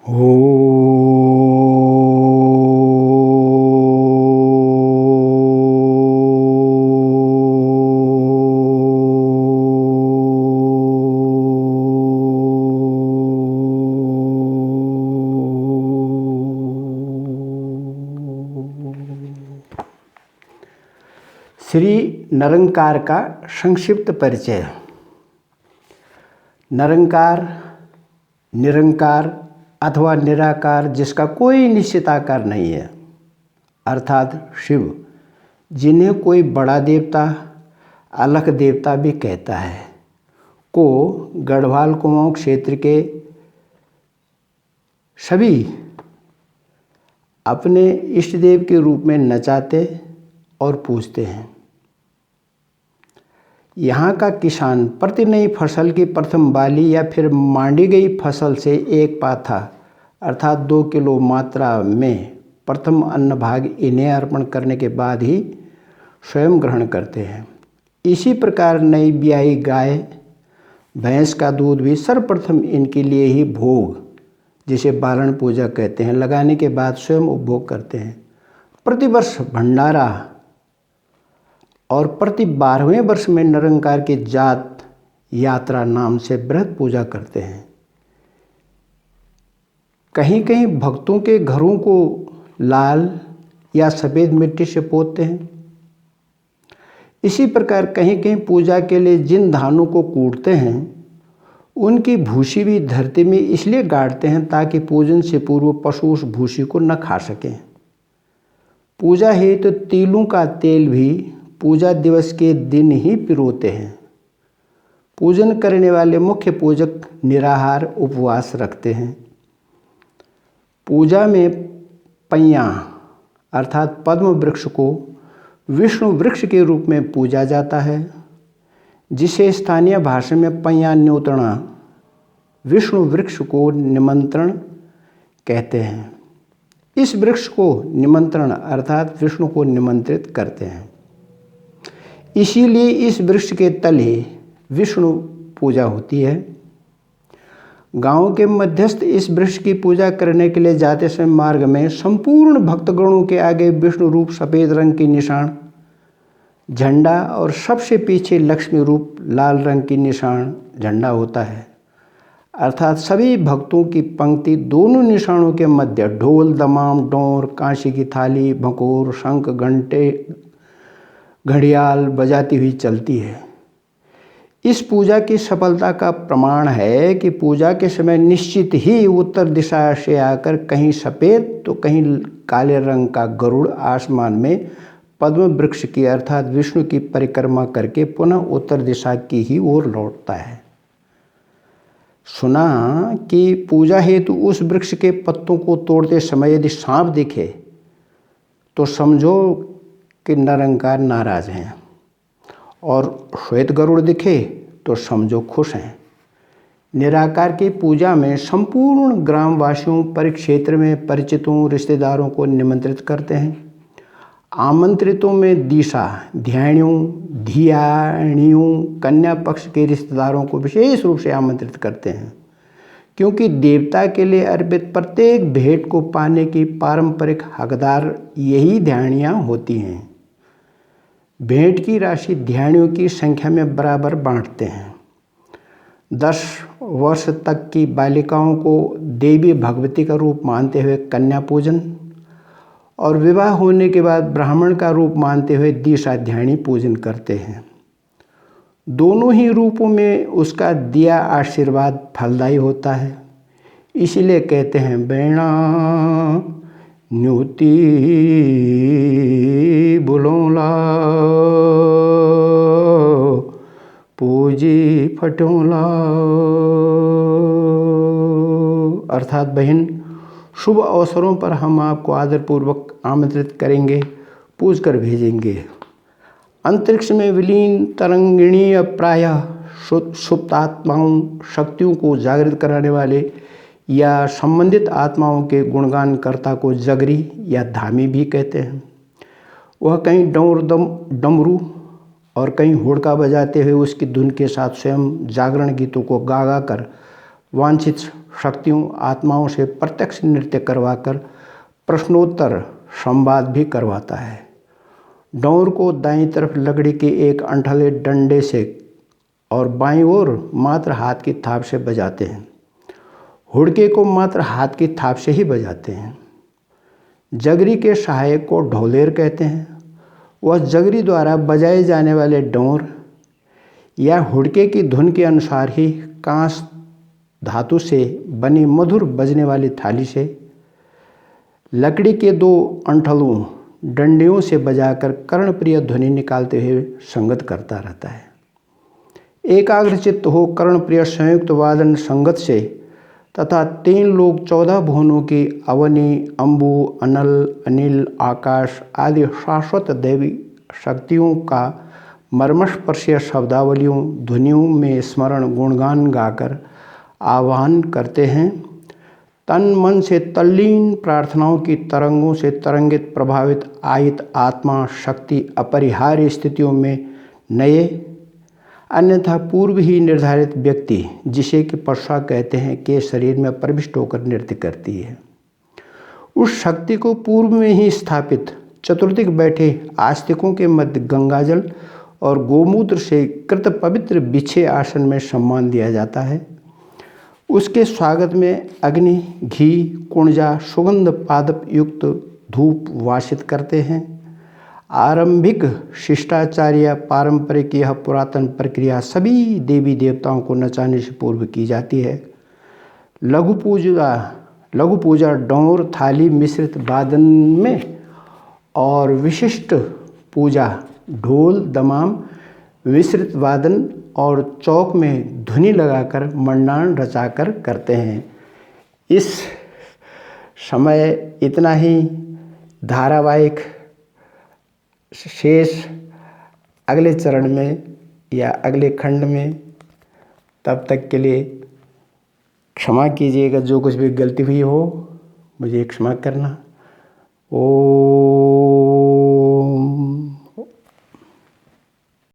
ओ श्री निरंकार का संक्षिप्त परिचय। निरंकार, निरंकार अथवा निराकार, जिसका कोई निश्चित आकार नहीं है, अर्थात शिव, जिन्हें कोई बड़ा देवता, अलख देवता भी कहता है, को गढ़वाल कुमाऊं क्षेत्र के सभी अपने इष्ट देव के रूप में नचाते और पूजते हैं। यहाँ का किसान प्रति नई फसल की प्रथम बाली या फिर मांडी गई फसल से एक पाथा अर्थात 2 किलो मात्रा में प्रथम अन्न भाग इन्हें अर्पण करने के बाद ही स्वयं ग्रहण करते हैं। इसी प्रकार नई ब्याई गाय भैंस का दूध भी सर्वप्रथम इनके लिए ही भोग, जिसे बारण पूजा कहते हैं, लगाने के बाद स्वयं उपभोग करते हैं। प्रतिवर्ष भंडारा और प्रति 12वें वर्ष में निरंकार की जात यात्रा नाम से बृहद पूजा करते हैं। कहीं कहीं भक्तों के घरों को लाल या सफ़ेद मिट्टी से पोतते हैं। इसी प्रकार कहीं कहीं पूजा के लिए जिन धानों को कूटते हैं उनकी भूसी भी धरती में इसलिए गाड़ते हैं ताकि पूजन से पूर्व पशु उस भूसी को न खा सकें। पूजा हेतु तो तिलों का तेल भी पूजा दिवस के दिन ही पिरोते हैं। पूजन करने वाले मुख्य पूजक निराहार उपवास रखते हैं। पूजा में पैया अर्थात पद्म वृक्ष को विष्णु वृक्ष के रूप में पूजा जाता है, जिसे स्थानीय भाषा में पैया न्योतना विष्णु वृक्ष को निमंत्रण कहते हैं। इस वृक्ष को निमंत्रण अर्थात विष्णु को निमंत्रित करते हैं, इसीलिए इस वृक्ष के तले विष्णु पूजा होती है। गांव के मध्यस्थ इस वृक्ष की पूजा करने के लिए जाते समय मार्ग में संपूर्ण भक्तगणों के आगे विष्णु रूप सफ़ेद रंग की निशान झंडा और सबसे पीछे लक्ष्मी रूप लाल रंग की निशान झंडा होता है। अर्थात सभी भक्तों की पंक्ति दोनों निशानों के मध्य ढोल, दमाम, डोर, कांसी की थाली, भंकोर, शंख, घंटे, घड़ियाल बजाती हुई चलती है। इस पूजा की सफलता का प्रमाण है कि पूजा के समय निश्चित ही उत्तर दिशा से आकर कहीं सफ़ेद तो कहीं काले रंग का गरुड़ आसमान में पद्म वृक्ष की अर्थात विष्णु की परिक्रमा करके पुनः उत्तर दिशा की ही ओर लौटता है। सुना कि पूजा हेतु उस वृक्ष के पत्तों को तोड़ते समय यदि सांप दिखे तो समझो कि निरंकार नाराज हैं, और श्वेत गरुड़ दिखे तो समझो खुश हैं। निराकार की पूजा में संपूर्ण ग्रामवासियों, परिक्षेत्र में परिचितों, रिश्तेदारों को निमंत्रित करते हैं। आमंत्रितों में दिशा, ध्यानियों, धियाणियों, कन्या पक्ष के रिश्तेदारों को विशेष रूप से आमंत्रित करते हैं, क्योंकि देवता के लिए अर्पित प्रत्येक भेंट को पाने की पारंपरिक हकदार यही ध्यानियाँ होती हैं। भेंट की राशि ध्यानियों की संख्या में बराबर बांटते हैं। 10 वर्ष तक की बालिकाओं को देवी भगवती का रूप मानते हुए कन्या पूजन और विवाह होने के बाद ब्राह्मण का रूप मानते हुए दिशाध्यायनी पूजन करते हैं। दोनों ही रूपों में उसका दिया आशीर्वाद फलदायी होता है। इसीलिए कहते हैं बैणा न्यूति बुलोला पूजी फटोला, अर्थात बहन, शुभ अवसरों पर हम आपको आदरपूर्वक आमंत्रित करेंगे, पूज कर भेजेंगे। अंतरिक्ष में विलीन तरंगिणी प्रायः सुप्तात्माओं, शक्तियों को जागृत कराने वाले या संबंधित आत्माओं के गुणगानकर्ता को जगरी या धामी भी कहते हैं। वह कहीं डमरू और कहीं हुड़का बजाते हुए उसकी धुन के साथ स्वयं जागरण गीतों को गा गा कर वांछित शक्तियों आत्माओं से प्रत्यक्ष नृत्य करवाकर प्रश्नोत्तर संवाद भी करवाता है। डोर को दाईं तरफ लकड़ी के एक अंठले डंडे से और बाईं ओर मात्र हाथ की थाप से बजाते हैं। हुड़के को मात्र हाथ की थाप से ही बजाते हैं। जगरी के सहायक को ढोलेर कहते हैं। वह जगरी द्वारा बजाए जाने वाले डोर या हुड़के की धुन के अनुसार ही कांस धातु से बनी मधुर बजने वाली थाली से लकड़ी के 2 अंठलों डंडियों से बजाकर कर्णप्रिय ध्वनि निकालते हुए संगत करता रहता है। एकाग्रचित्त हो कर्णप्रिय संयुक्त वादन संगत से तथा 3 लोग 14 भुवनों की अवनी, अम्बु, अनल, अनिल, आकाश आदि शाश्वत दैवी शक्तियों का मर्मस्पर्शीय शब्दावलियों ध्वनियों में स्मरण गुणगान गाकर आह्वान करते हैं। तन मन से तल्लीन प्रार्थनाओं की तरंगों से तरंगित प्रभावित आयत आत्मा शक्ति अपरिहार्य स्थितियों में नए अन्यथा पूर्व ही निर्धारित व्यक्ति जिसे कि पश्चा कहते हैं के शरीर में प्रविष्ट होकर नृत्य करती है। उस शक्ति को पूर्व में ही स्थापित चतुर्दिक बैठे आस्तिकों के मध्य गंगाजल और गोमूत्र से कृत पवित्र बिछे आसन में सम्मान दिया जाता है। उसके स्वागत में अग्नि, घी, कुंजा, सुगंध पादप युक्त धूप वासित करते हैं। आरंभिक शिष्टाचार्य पारंपरिक यह पुरातन प्रक्रिया सभी देवी देवताओं को नचाने से पूर्व की जाती है। लघु पूजा डोर थाली मिश्रित वादन में और विशिष्ट पूजा ढोल दमाम मिश्रित वादन और चौक में धुनी लगाकर मंडान रचाकर करते हैं। इस समय इतना ही। धारावाहिक शेष अगले चरण में या अगले खंड में। तब तक के लिए क्षमा कीजिएगा। जो कुछ भी गलती हुई हो मुझे क्षमा करना। ओ